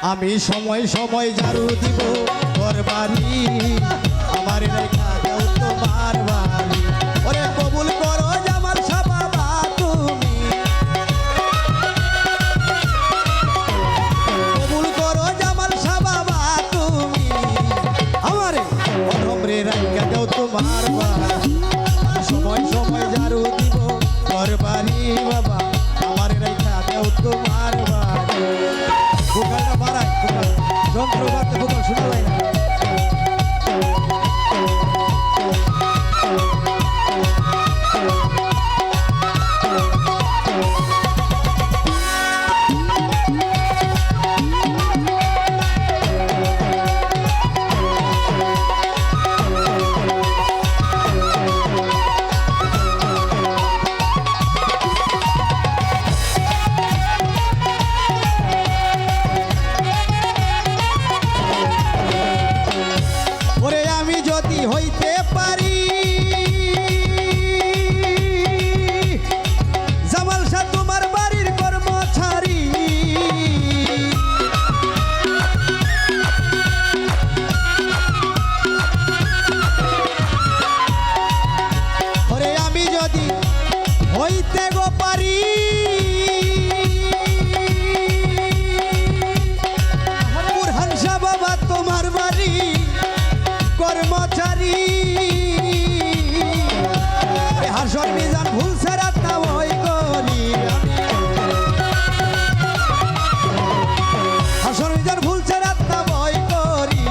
আমি সময় সময় ঝাড়ু দিব ঘর বাড়ি আমার রেখা দাও তোমার বাড়ি ওরে কবুল করো জামাল শাহ বাবা তুমি কবুল করো জামাল শাহ বাবা তুমি আমার অধমরে রেখা দাও তোমার বাড়ি সময় সময় ঝাড়ু দিব ঘর বাড়ি বাবা আমার রেখা দাও তোমার বাড়ি ভোকালটা বাড়ায় ভোকাল যন্ত্র বাড়তে ভোকাল শোনা যায় না হইতে পারি জামাল শাহ তোমার বাড়ির কর্মচারী ওরে আমি যদি হইতে গো পারি বুরহান শাহ বাবা তোমার বাড়ি কর্মচারী হাসর মিজান ভুল সেরাত না ওই করি হাসর মিজান ভুল সেরাত না ওই করি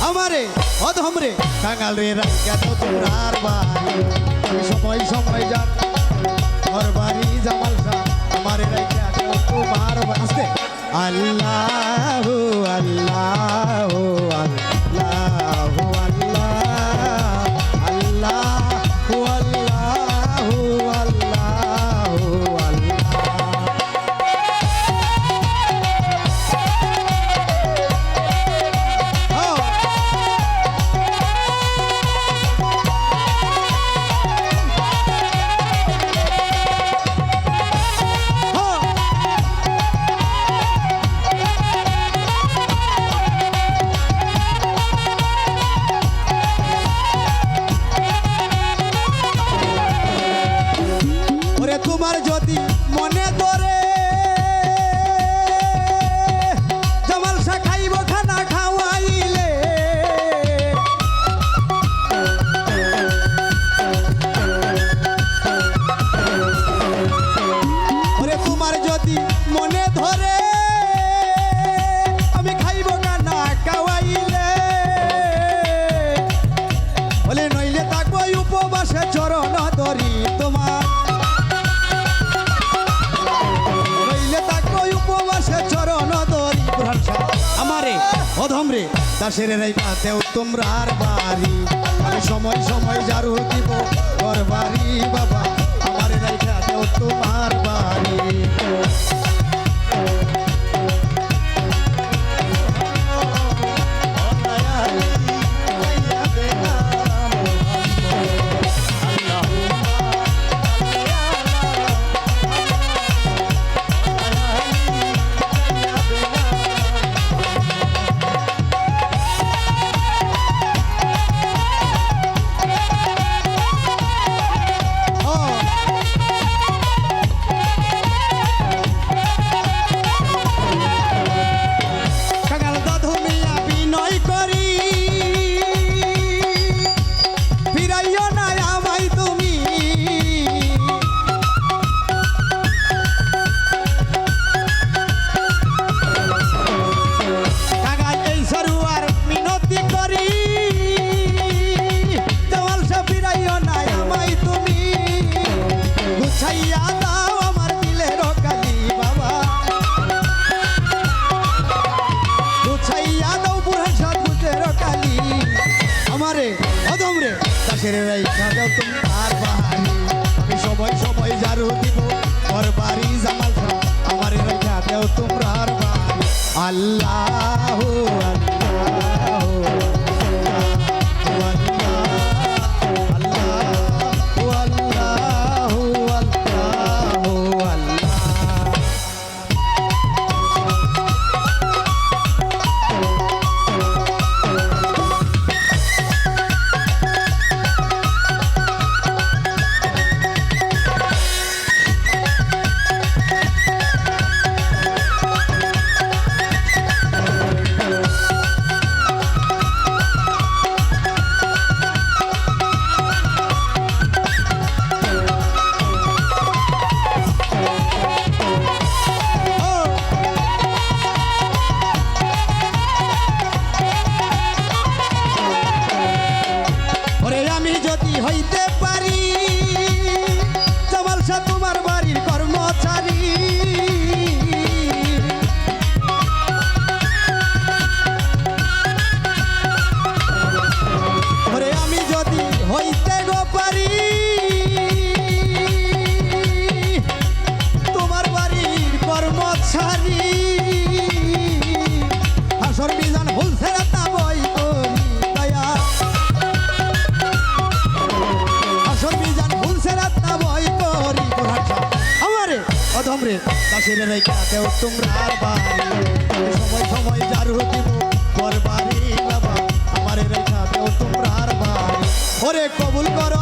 আমারে অধমরে কাঙাল রে রাখা তো তোরার বাড়ি সময় সময় যান ঘর বাড়ি জামাল শাহ আমারে রাখা তো তোমার বাড়ি আল্লাহু আল্লাহু আল্লাহু তোমার যদি মনে করে জামাল শাহ খাইব খানা খাওয়াইলে ওরে তোমার যদি মনে ধরে আমি খাইব খানা খাওয়াইলে বলে নইলে থাকবো উপবাসে চরণ ধরি তোমার চরণ ধরি বুরহান শাহ আমারে অধমরে দাসের রেখা দেও তোমরার বাড়ি আমি সময় সময় ঝাড়ু দিব ঘর বাড়ি বাবা আমার রেখা দেও তোমার বাড়ি আমি সময় সময় ঝাড়ু দিব ঘর বাড়ি জামাল শাহ আমার রেখা দেও তোমরার বাড়ি আল্লাহু আল্লাহু ছেড়ে রেখা দেও তোমরা আর বাড়ি সময় সময় যার দিব ঘর বাড়ি বাবা আমার রেখা দেও তোমরা আর বাড়ি ওরে কবুল করো